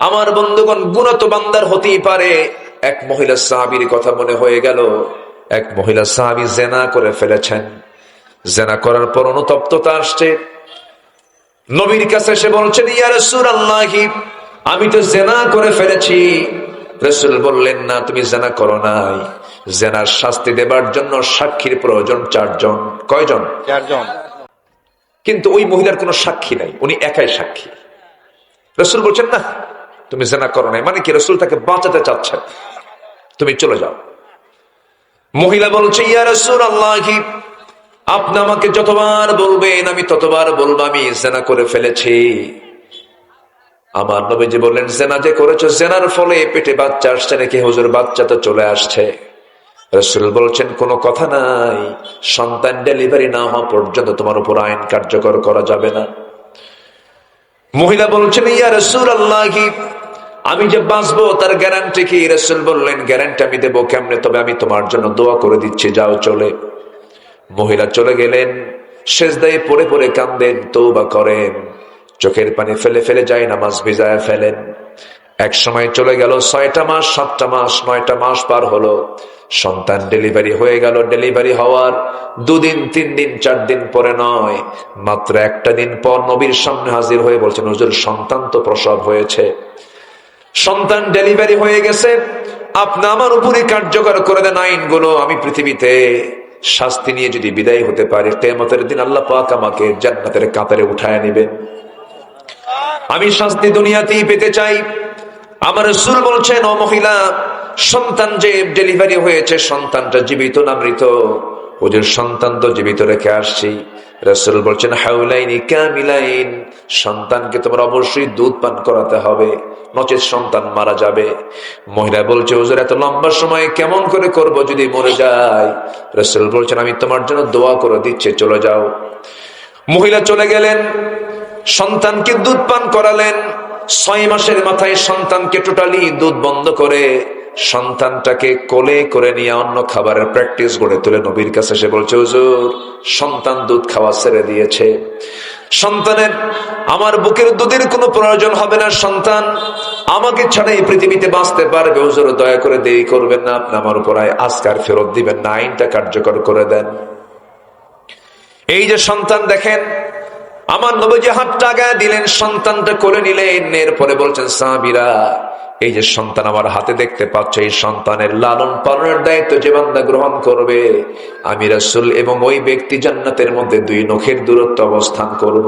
আমার বন্ধুগণ, গুনাহ তো বান্দার হতেই পারে। এক মহিলা সাহাবীর কথা মনে হয়ে গেল। এক মহিলা সাহাবী জিনা করে ফেলেছেন। জিনা করার পর অনুতপ্ততা আসছে। নবীর কাছে এসে বলছেন, ইয়া রাসূলুল্লাহ, আমি তো জিনা করে ফেলেছি। রাসূল বললেন, না, তুমি জিনা করো নাই। জিনার শাস্তি দেবার জন্য সাক্ষীর প্রয়োজন 4 জন। কয়জন? 4 জন। কিন্তু ওই মহিলার কোনো সাক্ষী নাই, উনি একাই সাক্ষী। রাসূল বলছেন, না, তুমি জিনা করো নাই। মানে কি? রাসূল তাকে বাঁচাতে চাচ্ছেন, তুমি চলে যাও। মহিলা বলছে, ইয়া রাসূলুল্লাহ, আপনি আমাকে যতবার বলবেন আমি ততবার বলবো আমি জিনা করে ফেলেছি। আমার নবীজি বললেন, জিনা যে করেছো, জিনার ফলে পেটে বাচ্চা আসছে নাকি? হুজুর, বাচ্চা তো চলে আসছে। রাসূল বলছেন, কোনো কথা নাই, সন্তান ডেলিভারি না হওয়া পর্যন্ত তোমার উপর আইন কার্যকর করা যাবে না। মহিলা বলছেন, ইয়া রাসূলুল্লাহ, আমি যে বাঁচবো তার গ্যারান্টি কি? রাসূল বললেন, গ্যারান্টি আমি দেবো কেমনে? তবে আমি তোমার জন্য দোয়া করে দিচ্ছি, যাও চলে। মহিলা চলে গেলেন। সেজদায় পড়ে পড়ে কান্দেন, তওবা করেন, চোখের পানি ফেলে ফেলে যায় নামাজ ভিজায় ফেলেন। এক সময় চলে গেল 6টা মাস, 7টা মাস, 9টা মাস পার হলো। সন্তান ডেলিভারি হয়ে গেল। ডেলিভারি হওয়ার 2 দিন, 3 দিন, 4 দিন পরে নয়, মাত্র একটা দিন পর নবীর সামনে হাজির হয়ে বলছেন, হুজুর, সন্তান তো প্রসব হয়েছে, সন্তান ডেলিভারি হয়ে গেছে, আপনি আমার উপরে কার্যকর করে দেন আইনগুলো। আমি পৃথিবীতে শাস্তি নিয়ে যদি বিদায় হতে পারি, কিয়ামতের দিন আল্লাহ পাক আমাকে জান্নাতের কাতারে উঠায় নেবেন। আমি শাস্তি দুনিয়াতেই পেতে চাই। আমার রাসূল বলছেন, ও মহিলা, সন্তান যে ডেলিভারি হয়েছে, সন্তানটা জীবিত না মৃত? হুজুর, সন্তান তো জীবিত রেখে আসছি। রাসূল বলছেন, হাউলাইনি কামিলাইন, সন্তানকে তোমার অবশ্যই দুধ পান করাতে হবে, নচেত সন্তান মারা যাবে। মহিলা বলছে, হুজুর, এত লম্বা সময় কেমন করে করব যদি মরে যায়? রাসূল বলছেন, আমি তোমার জন্য দোয়া করে দিচ্ছি, চলে যাও। মহিলা চলে গেলেন, সন্তানকে দুধ পান করালেন। 6 মাসের মাথায় সন্তানকে টোটালি দুধ বন্ধ করে সন্তানটাকে কোলে করে নিয়ে অন্য খাবারের প্র্যাকটিস গড়ে তুলে নবীর কাছে এসে বলছে, হুজুর, সন্তান দুধ খাওয়া ছেড়ে দিয়েছে। সন্তানের আমার বুকের দুধের কোনো প্রয়োজন হবে না, সন্তান আমাকে ছাড়া এই পৃথিবীতে বাঁচতে পারবে। হুজুর, দয়া করে দেরি করবেন না, আপনি আমার উপর আজকার ফেরত দিবেন না, আইনটা কার্যকর করে দেন। এই যে সন্তান দেখেন, আমার নবীজি হাতটা আগায় দিলেন, সন্তানটা কোলে নিলেন। এরপরে বলছেন, সাহাবীরা, এই যে সন্তান আমার হাতে দেখতে পাচ্ছ, এই সন্তানের লালন পালনের দায়িত্ব যে বান্দা গ্রহণ করবে, আমি রাসূল এবং ওই ব্যক্তি জান্নাতের মধ্যে 2 নখের দূরত্ব অবস্থান করব।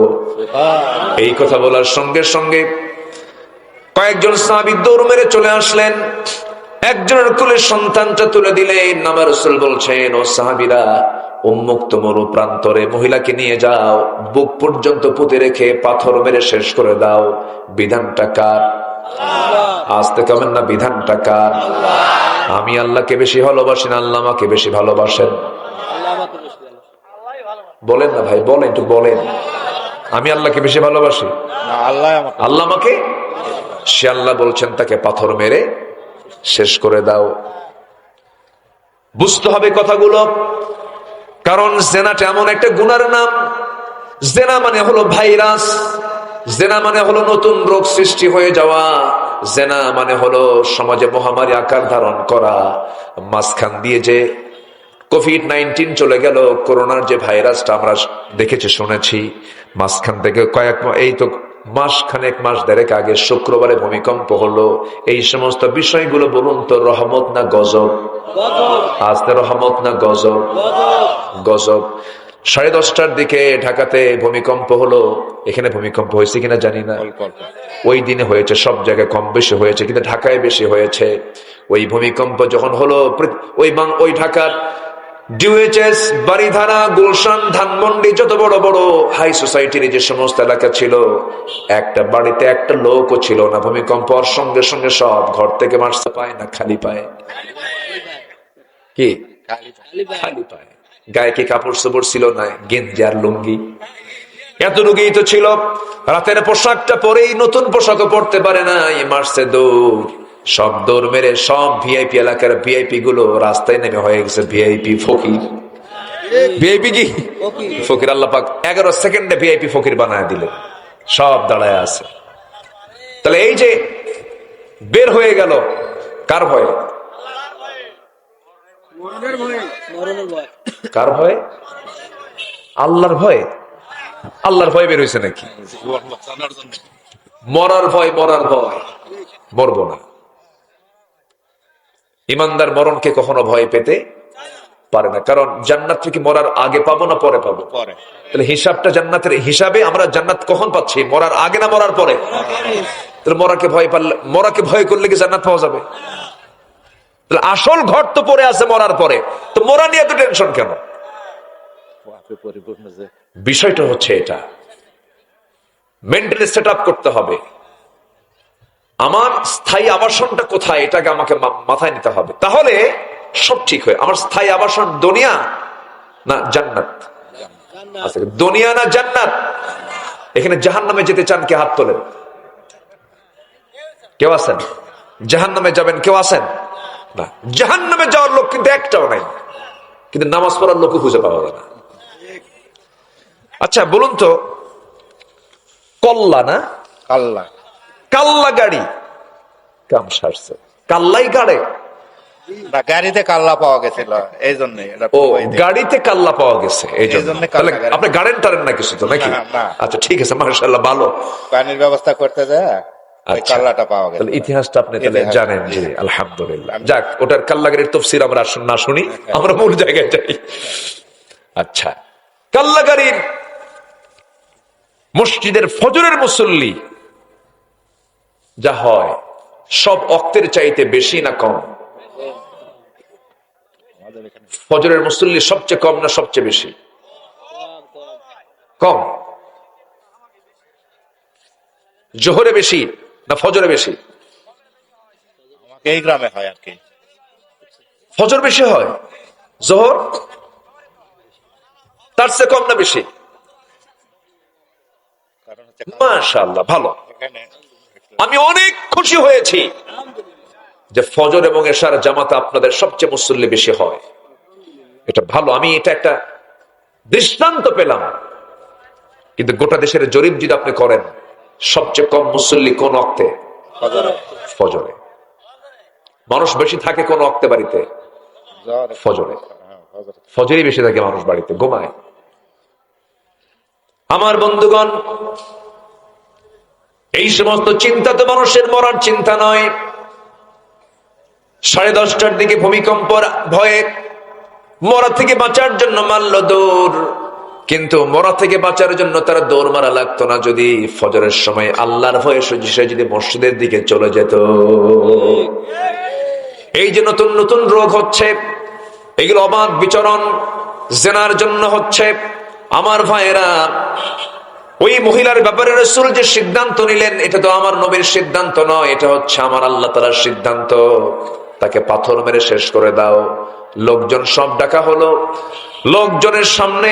এই কথা বলার সঙ্গে সঙ্গে কয়েকজন সাহাবী দৌড় মেরে চলে আসলেন, একজনের কোলে সন্তানটা তুলে দিলেন। আমার রাসূল বলছেন, ও সাহাবীরা, উন্মুক্ত মরু প্রান্তরে মহিলাকে নিয়ে যাও, বুক পর্যন্ত পুঁতে রেখে পাথর মেরে শেষ করে দাও। বিধানটা কার? আসতে কমেন না, বিধানটা কার? আমি আল্লাহকে বেশি ভালোবাসি না আল্লাহ আমাকে বেশি ভালোবাসেন? বলেন না ভাই, বলেন, একটু বলেন। আমি আল্লাহকে বেশি ভালোবাসি, আল্লাহ আমাকে? সে আল্লাহ বলছেন তাকে পাথর মেরে শেষ করে দাও। বুঝতে হবে কথাগুলো, কারণ জেনাটা এমন একটা গুনার নাম। জেনা মানে হলো ভাইরাস, জেনা মানে হলো নতুন রোগ সৃষ্টি হয়ে যাওয়া, জেনা মানে হলো সমাজে মহামারী আকার ধারণ করা। মাঝখান দিয়ে যে কোভিড-19 চলে গেল, করোনার যে ভাইরাসটা আমরা দেখেছি শুনেছি, মাঝখান থেকে এই তো মাসখানেক, মাস দেড়েক আগে শুক্রবারে ভূমিকম্প হলো। এই সমস্ত বিষয়গুলো বলুন তো, রহমত না গজব? আজকে রহমত না গজব? গজব। 10:30টার দিকে ঢাকাতে ভূমিকম্প হলো। এখানে ভূমিকম্প হয়েছে কিনা জানি না, ওই দিনে হয়েছে, সব জায়গায় কম বেশি হয়েছে, কিন্তু ঢাকায় বেশি হয়েছে। ওই ভূমিকম্প যখন হলো, ওই ঢাকার ডিউএইচএস, বারিধারা, গুলশান, ধানমন্ডি, যত বড় বড় হাই সোসাইটির যে সমস্ত এলাকা ছিল, একটা বাড়িতে একটা লোকও ছিল না। ভূমিকম্প হওয়ার সঙ্গে সঙ্গে সব ঘর থেকে মারতে পায় না, খালি পায়। কি খালি পায়? গায়ে কি কাপড় চোপড় ছিল না? গেঞ্জি আর লুঙ্গি, এতটুকুই তো ছিল। রাতের পোশাকটা পরেই নতুন পোশাকও পরতে পারে না, মারছে দৌড়। সব দৌড় মেরে সব ভিআইপি এলাকার ভিআইপি গুলো রাস্তায় নেমে হয়ে গেছে ভিআইপি ফকির। ভিআইপি কি ফকির? আল্লাহ পাক 11 সেকেন্ডে ভিআইপি ফকির বানায় দিল, সব দাঁড়ায় আছে। তাহলে এই যে বের হয়ে গেল কার ভয়ে? কার ভয়ে? আল্লাহর ভয়ে। আল্লাহর ভয় বের হয়েছে নাকি? মরার ভয়, মরার ভয়, মরবো না। ইমানদার মরণকে কখনো ভয় পেতে পারে না, কারণ জান্নাত থেকে মরার আগে পাবো না পরে পাবো? তাহলে হিসাবটা জান্নাতের হিসাবে আমরা জান্নাত কখন পাচ্ছি? মরার আগে না মরার পরে? তাহলে মরাকে ভয় করলে কি জান্নাত পাওয়া যাবে? তাহলে আসল ঘর তো পড়ে আছে মরার পরে, তো মরা নিয়ে তো টেনশন কেন? বিষয়টা হচ্ছে এটা, মেন্টালি সেট আপ করতে হবে। আমার স্থায়ী আবাসনটা কোথায়, এটাকে আমাকে মাথায় নিতে হবে, তাহলে সব ঠিক হয়। আমার স্থায়ী আবাসন দুনিয়া না জান্নাত? আচ্ছা, দুনিয়া না জান্নাত? এখানে জাহান্নামে যেতে চান কে? হাত তোলেন। কেউ আছেন জাহান্নামে যাবেন? কেউ আছেন না? জাহান্নামে যাওয়ার লোক কিন্তু একটাও নাই, কিন্তু নামাজ পড়ার লোকও খুঁজে পাওয়া যায় না। আচ্ছা বলুন তো, কল্লা না কাল্লা, কাল্লা গাড়ি কাম সারছে, কাল্লাই গাড়ে না, গাড়িতে কাল্লা পাওয়া গেছিল এই জন্য। ও, গাড়িতে কাল্লা পাওয়া গেছে এই জন্য। আপনি গাড়েন টারেন না কিছু তো নাকি? আচ্ছা ঠিক আছে, মাশাআল্লাহ, ভালো। পানির ব্যবস্থা করতে যায় কাল্লাটা পাওয়া গেছে। ইতিহাসটা আপনি তাহলে জানেন? জি আলহামদুলিল্লাহ। যাক, ওটার কাল্লা গাড়ির তাফসীর আমরা না শুনি, আমরা মূল জায়গায় যাই। আচ্ছা, কাল্লা গাড়ির মসজিদের ফজরের মুসল্লি যা হয় সব ওয়াক্তের চাইতে বেশি না কম? ফজরের মুসল্লি সবচেয়ে কম না সবচেয়ে বেশি? কম। জোহরে বেশি না ফজরে বেশি? এই গ্রামে হয় আর কি, ফজর বেশি হয়, জোহর তার চেয়ে কম না বেশি? মাশাআল্লাহ, ভালো। আমি অনেক খুশি হয়েছি যে ফজর এবং এশার জামাতে আপনাদের সবচেয়ে মুসল্লি বেশি হয়, এটা ভালো। আমি এটা একটা দৃষ্টান্ত পেলাম। কিন্তু গোটা দেশের জরিপ যদি আপনি করেন, সবচেয়ে কম মুসল্লি কোন ওয়াক্তে? ফজরে। মানুষ বেশি থাকে কোন ওয়াক্তে বাড়িতে? ফজরে। ফজরই বেশি থাকে মানুষ বাড়িতে, ঘুমায়। আমার বন্ধুগণ, এই সমস্ত চিন্তা তো মানুষের মরার চিন্তা নয়। 10:30টার দিকে ভূমিকম্পর ভয়ে মরা থেকে বাঁচার জন্য মারল দৌড়, কিন্তু মরা থেকে বাঁচার জন্য তারা দৌড় মারা লাগতো না যদি ফজরের সময় আল্লাহর ভয়ে সে যদি মসজিদের দিকে চলে যেত। এই যে নতুন নতুন রোগ হচ্ছে, এগুলো অবাধ বিচরণ জেনার জন্য হচ্ছে। আমার ভাইয়েরা, ওই মহিলার ব্যাপারে রাসূল যে সিদ্ধান্ত নিলেন, এটা তো আমার নবীর সিদ্ধান্ত নয়, এটা হচ্ছে আমার আল্লাহ তাআলার সিদ্ধান্ত। তাকে পাথর মেরে শেষ করে দাও। লোকজন সব ডাকা হলো, লোকজনের সামনে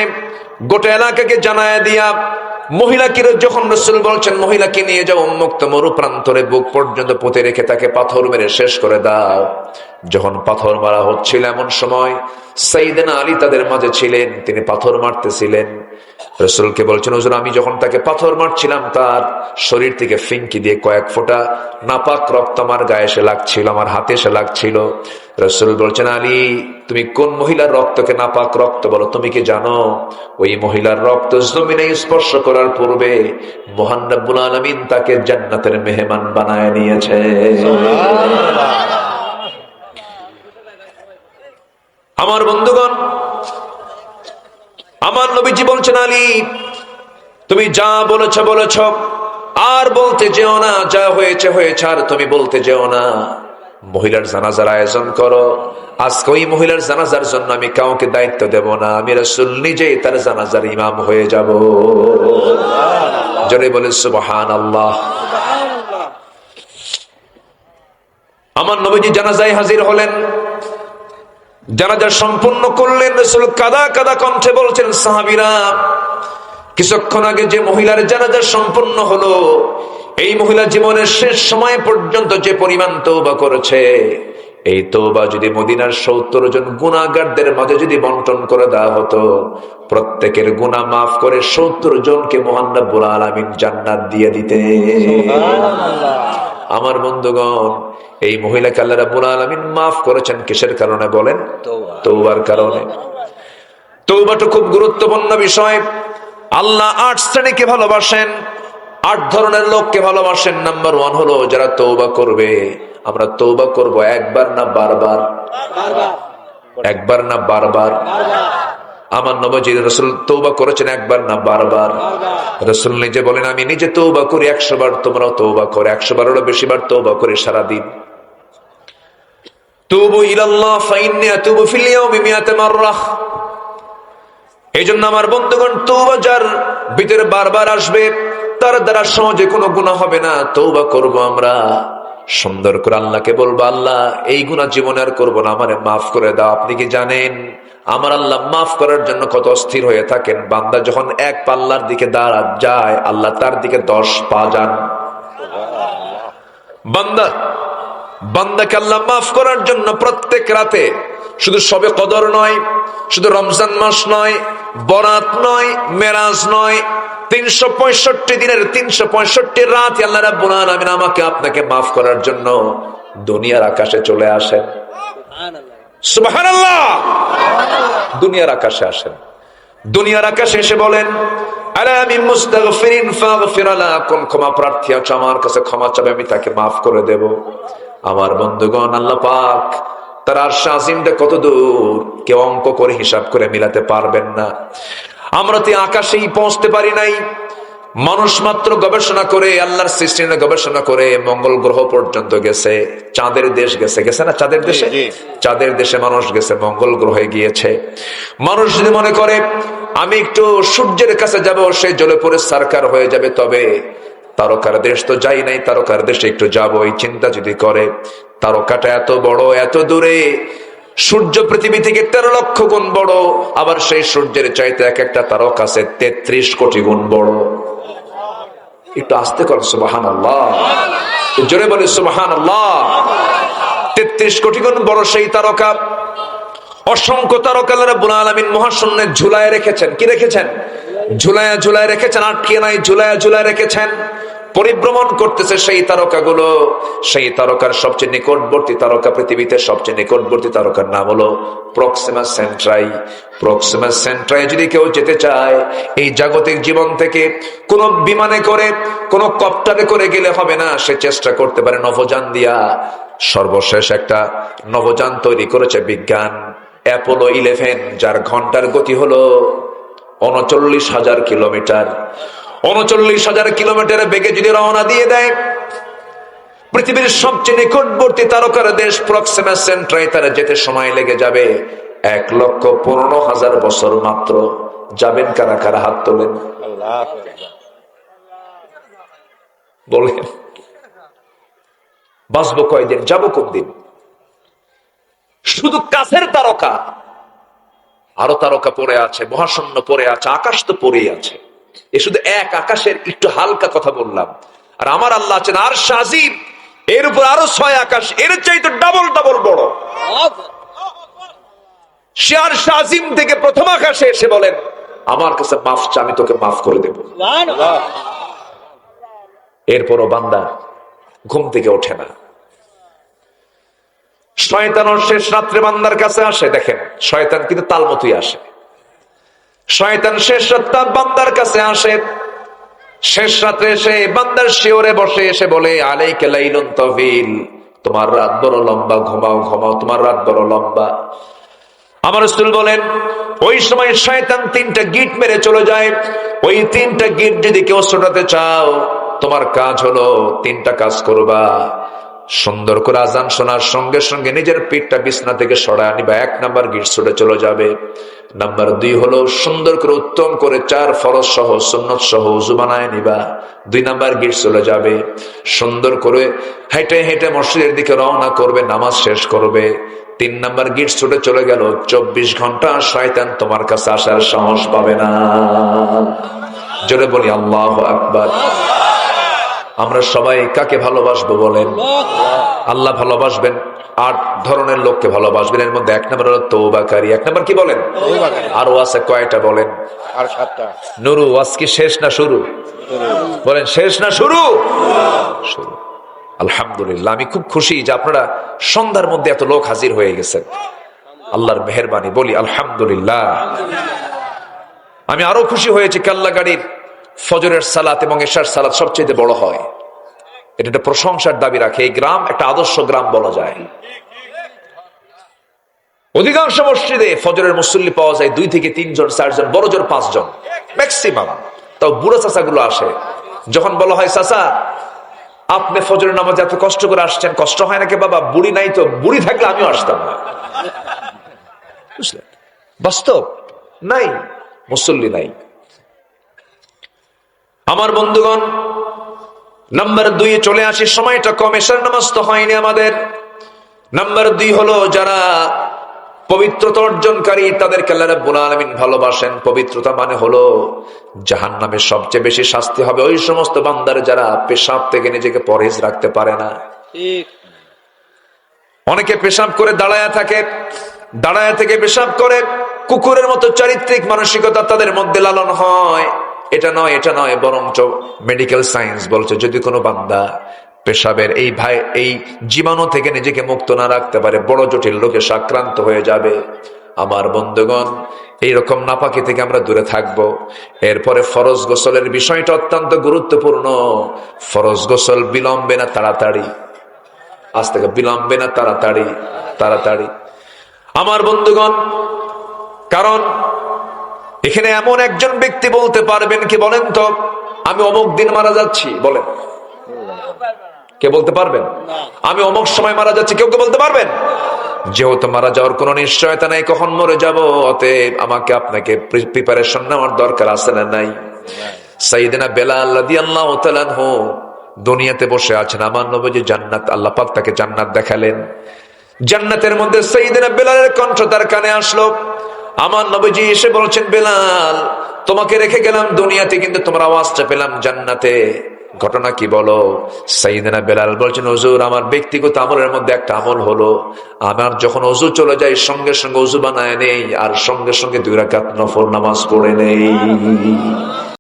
গোটা এলাকাকে জানায় দিয়া মহিলাকে যখন রাসূল বলছেন মহিলাকে নিয়ে যাও উন্মুক্ত মরু প্রান্তরে, বুক পর্যন্ত পুঁতে রেখে তাকে পাথর মেরে শেষ করে দাও। যখন পাথর মারা হচ্ছিল, এমন সময় সাইয়েদনা আলী তাদের মাঝে ছিলেন, তিনি পাথর মারতেছিলেন। রাসূলকে বলছেন, হুজুর, আমি যখন তাকে পাথর মারছিলাম তার শরীর থেকে ফিনকি দিয়ে কয়েক ফোঁটা নাপাক রক্ত আমার গায়ে এসে লাগছিল, আমার হাতে এসে লাগছিল। রাসূল বলছেন, আলী, তুমি কোন মহিলার রক্তকে নাপাক রক্ত বলো? তুমি কি জানো ওই মহিলার রক্ত জমিনে স্পর্শ করার পূর্বে মহান রব্বুল আলামিন তাকে জান্নাতের মেহমান বানায় নিয়েছে। আমার বন্ধুগণ, আমার নবীজি বলছেন, আলী, তুমি যা বলেছ বলেছ, আর বলতে যেও না, যা হয়েছে হয়েছে, আর তুমি বলতে যেও না। মহিলার জানাজার আয়োজন করো। আজকে ওই মহিলার জানাজার জন্য আমি কাউকে দায়িত্ব দেব না, আমি রাসূল নিজেই তার জানাজার ইমাম হয়ে যাব। জোরে বলে সুবহানাল্লাহ। আমার নবীজি জানাজায় হাজির হলেন, জানাজা সম্পূর্ণ করলেন। রাসূল কাদা কাদা কণ্ঠে বলছেন, সাহাবীরা, কিছুক্ষণ আগে যে মহিলার জানাজা সম্পূর্ণ হলো, এই মহিলা জীবনের শেষ সময় পর্যন্ত যে পরিমাণ তওবা করেছে, এই তওবা যদি মদিনার 70 জন গুনাহগারদের মাঝে যদি বন্টন করে দেওয়া হতো, প্রত্যেকের গুনাহ মাফ করে 70 জনকে মহান রব্বুল আলামিন জান্নাত দিয়ে দিতেন। আমার বন্ধুগণ, এই মহিলাকে আল্লাহ রাব্বুল আলামিন মাফ করেছেন কিসের কারণে বলেন? তওবার কারণে। তওবাটা খুব গুরুত্বপূর্ণ বিষয়। আল্লাহ 8 শ্রেণীকে ভালোবাসেন, 8 ধরনের লোককে ভালোবাসেন। নাম্বার 1 হলো যারা তওবা করবে। আমরা তওবা করব একবার না বারবার? একবার না বারবার? আমার নবী রাসূল তওবা করেছেন একবার না বারবার? রাসূল নিজে বলেন, আমি নিজে তওবা করি 100 বার, তোমরাও তওবা করো 100 বারেরও বেশি বার তওবা করে সারা দিন। তুবু ইলাল্লাহ ফাইন্নী আতুবু ফিল ইয়াউমি মিআতা মাররাহ। এইজন্য আমার বন্ধুগণ, তওবা যার ভিতরে বারবার আসবে তার দ্বারা সহজে কোনো গুনাহ হবে না। তওবা করব আমরা, সুন্দর করে আল্লাহকে বলবো, আল্লাহ এই গুনাহ জীবনে আর করবো না, আমারে মাফ করে দাও। আপনি কি জানেন আমার আল্লাহ মাফ করার জন্য কত অস্থির হয়ে থাকেন? বান্দা যখন এক পাল্লার দিকে দাঁড়া যায়, আল্লাহ তার দিকে 10 পা যান। বান্দাকে আল্লাহ মাফ করার জন্য প্রত্যেক রাতে, শুধু শবে কদর নয়, শুধু রমজান মাস নয়, বরাত নয়, মেরাজ নয়, 365 দিনের 365 রাত আল্লাহ রাব্বুল আলামিন আমাকে আপনাকে মাফ করার জন্য দুনিয়ার আকাশে চলে আসেন। সুবহানাল্লাহ। দুনিয়ার আকাশে আসেন। দুনিয়ার আকাশে এসে বলেন, আলা মিন মুস্তাগফিরিন ফাগফির লা, কোন ক্ষমা প্রার্থী আছে আমার কাছে ক্ষমা চাবে, আমি তাকে মাফ করে দেব। আমার বন্ধুগণ, আল্লাহ পাক তার আরশ আজিমটা কত দূর কেউ অঙ্ক করে হিসাব করে মিলাতে পারবেন না। আমরা তো আকাশেই পৌঁছতে পারি নাই। মানুষ মাত্র গবেষণা করে, আল্লাহর সৃষ্টি নিয়ে গবেষণা করে মঙ্গল গ্রহ পর্যন্ত গেছে, চাঁদের দেশ গেছে, গেছে না চাঁদের দেশে? চাঁদের দেশে মানুষ গেছে, মঙ্গল গ্রহে গিয়েছে। মানুষ যদি মনে করে আমি একটু সূর্যের কাছে যাব, সে জ্বলে পড়ে সারকার হয়ে যাবে, তবে তারকার দেশ তো যাই নাই, তারকার দেশে একটু যাব, এই চিন্তা যদি করে, তারকাটা এত বড়, এত দূরে, সূর্য পৃথিবী থেকে 13 লক্ষ গুণ বড়, আবার সেই সূর্যের চাইতে এক একটা তারকা আছে 33 কোটি গুণ বড়। একটু আস্তে কর সুবহানাল্লাহ, জোরে বলে সুবহানাল্লাহ। 33 কোটি গুণ বড় সেই তারকা। অসংখ্য তারকা আল্লাহ রাব্বুল আলামিন মহাশূন্যে ঝুলায় রেখেছেন। কি রেখেছেন? ঝুলায় ঝুলায় রেখেছেন, আটকে নাই, ঝুলায় ঝুলায় রেখেছেন। পরিভ্রমণ করতেছে সেই তারকাগুলো। সেই তারকার সবচেয়ে নিকটবর্তী তারকা, পৃথিবীতে সবচেয়ে নিকটবর্তী তারকার নাম হলো প্রক্সিমা সেন্ট্রাই। প্রক্সিমা সেন্ট্রাই যদি কেউ যেতে চায়, এই জাগতিক জীবন থেকে কোন বিমানে করে, কোন কপ্টারে করে গেলে হবে না, সে চেষ্টা করতে পারে নভোযান দিয়া। সর্বশেষ একটা নভোযান তৈরি করেছে বিজ্ঞান, অ্যাপোলো 11, যার ঘন্টার গতি হলো 39,000 কিলোমিটার। 39,000 কিলোমিটার বেগে যদি রওনা দিয়ে দেয়, পৃথিবীর সবচেয়ে নিকটবর্তী তারকার দেশ প্রক্সিমা সেন্ট্রাই তারা যেতে সময় লেগে যাবে 1,15,000 বছর মাত্র। যাবেন কারা কারা? হাত তোলেন। বলেন বাঁচবো কয়দিন, যাবো কোন দিন? শুধু কাছের তারকা, আরো তারকা পড়ে আছে, মহাশূন্য পড়ে আছে, আকাশ তো পড়েই আছে। এ শুধু এক আকাশের একটু হালকা কথা বললাম। আর আমার আল্লাহ আছেন আরশ আজিম, এর উপর আরো 6 আকাশ, এর চাইতে ডাবল ডাবল বড়। সে আরশ আজিম থেকে প্রথম আকাশে এসে বলেন, আমার কাছে মাফ চা, আমি তোকে মাফ করে দেব। এরপরও বান্দা ঘুম থেকে ওঠে না। শয়তানও শেষ রাত্রে বান্দার কাছে আসে। দেখেন, শয়তান কিন্তু তাল মতোই আসে। শয়তান শেষ রাত্রে বান্দার কাছে আসে। শেষ রাত্রে এসে বান্দার শিওরে বসে, এসে বলে, আলাইকা লাইলুন তাওয়িল, তোমার রাত বড় লম্বা, ঘুমাও ঘুমাও, তোমার রাত বড় লম্বা। আমার রাসূল বলেন, ওই সময় শয়তান 3টা গিট মেরে চলে যায়। ওই 3টা গিট যদি কেউ ছোটাতে চাও, তোমার কাজ হলো 3টা কাজ করবা। সুন্দর করে আজান শোনার সঙ্গে সঙ্গে নিজের পিঠটা বিছনা থেকে সরায় নিবা, 1 নাম্বার গিট ছুটে চলে যাবে। নাম্বার 2 হলো সুন্দর করে উত্তম করে 4 ফরজ সহ সুন্নত সহ ওযু বানায় নিবা, 2 নাম্বার গিট চলে যাবে। সুন্দর করে হেঁটে হেঁটে মসজিদের দিকে রওনা করবে, নামাজ শেষ করবে, 3 নাম্বার গিট ছুটে চলে গেল। 24 ঘন্টা শয়তান তোমার কাছে আসার সাহস পাবে না। জোরে বলি আল্লাহু আকবার। আমরা সবাই কাকে ভালোবাসবো বলেন? আল্লাহ ভালোবাসবেন, 8 ধরনের লোককে ভালোবাসবেন। এর মধ্যে 1 নম্বর হলো তওবাকারী। 1 নম্বর কি বলেন? আরো আছে কয়টা বলেন? আর 7টা। নুরু, আজকে শেষ না শুরু? বলেন শেষ না শুরু? শুরু। আলহামদুলিল্লাহ, আমি খুব খুশি যে আপনারা সন্ধ্যার মধ্যে এত লোক হাজির হয়ে গেছেন, আল্লাহর মেহেরবানি, বলি আলহামদুলিল্লাহ। আমি আরো খুশি হয়েছি কাল্লাগাড়ির ফজরের সালাত এবং এশার সালাত সবচেয়ে বড় হয়, এটা একটা প্রশংসার দাবি রাখে। এই গ্রাম একটা আদর্শ গ্রাম বলা যায়। অধিকাংশ মসজিদে ফজরের মুসল্লি পাওয়া যায় 2 থেকে 3 জন, 4 জন, বড় জোর 5 জন ম্যাক্সিমাম। তাও বুড়ো চাচা গুলো আসে, যখন বলা হয় চাচা আপনি ফজরের নামাজে এত কষ্ট করে আসছেন, কষ্ট হয় নাকি বাবা? বুড়ি নাই তো, বুড়ি থাকলে আমিও আসতাম না। বুঝলেন, বাস্তব নাই, মুসল্লি নাই। আমার বন্ধুগণ, নাম্বার 2 চলে আসি, সময়টা কম, এশার নামাজ তো হয়নি আমাদের। নাম্বার 2 হলো যারা পবিত্রতা অর্জনকারী, তাদেরকে আল্লাহ রাব্বুল আলামিন ভালোবাসেন। পবিত্রতা মানে হলো জাহান্নামে সবচেয়ে বেশি শাস্তি হবে ওই সমস্ত বান্দার যারা পেশাব থেকে নিজেকে পরহেজ রাখতে পারে না। অনেকে পেশাব করে দাঁড়ায়া থাকে, দাঁড়ায়া থেকে পেশাব করে, কুকুরের মতো চারিত্রিক মানসিকতা তাদের মধ্যে লালন হয়। এটা নয়, এটা নয়, বরঞ্চ মেডিকেল সায়েন্স বলছে যদি কোনো বান্দা পেশাবের এই জীবাণু থেকে নিজেকে মুক্ত না রাখতে পারে, বড় জটিল রোগে আক্রান্ত হয়ে যাবে। আমার বন্ধুগণ, এইরকম নাপাকি থেকে আমরা দূরে থাকবো। এরপরে ফরজ গোসলের বিষয়টা অত্যন্ত গুরুত্বপূর্ণ। ফরজ গোসল বিলম্বে না তাড়াতাড়ি? আজ থেকে বিলম্বে না তাড়াতাড়ি? তাড়াতাড়ি আমার বন্ধুগণ, কারণ এখানে এমন একজন ব্যক্তি বলতে পারবেন কি বলেন তো, আমি অমুক দিন মারা যাচ্ছি? বলেন, কে বলতে পারবেন? আমি অমুক সময় মারা যাচ্ছি, কেউ কে বলতে পারবেন? যেহেতু মারা যাওয়ার কোনো নিশ্চয়তা নাই কখন মরে যাব, অতএব আমাকে আপনাকে প্রিপারেশন নেওয়ার দরকার আছে না নাই? সাইয়েদনা বেলাল রাদিয়াল্লাহু তাআলা আনহু দুনিয়াতে বসে আছেন, আমার নবীজি জান্নাত, আল্লাহ পাক তাকে জান্নাত দেখালেন। জান্নাতের মধ্যে সাইয়েদনা বেলালের কণ্ঠ তার কানে আসলো। আমার নবীজি এসে বলছেন, বেলাল তোমাকে রেখে গেলাম দুনিয়াতে, কিন্তু তোমার আওয়াজটা পেলাম জান্নাতে, ঘটনা কি বলো? সাইয়েদনা বেলাল বলছেন, হুজুর আমার ব্যক্তিগত আমলের মধ্যে একটা আমল হলো, আমার যখন ওযু চলে যায় সঙ্গে সঙ্গে ওযু বানায় নেই, আর সঙ্গে সঙ্গে 2 রাকাত নফল নামাজ পড়ে নেই।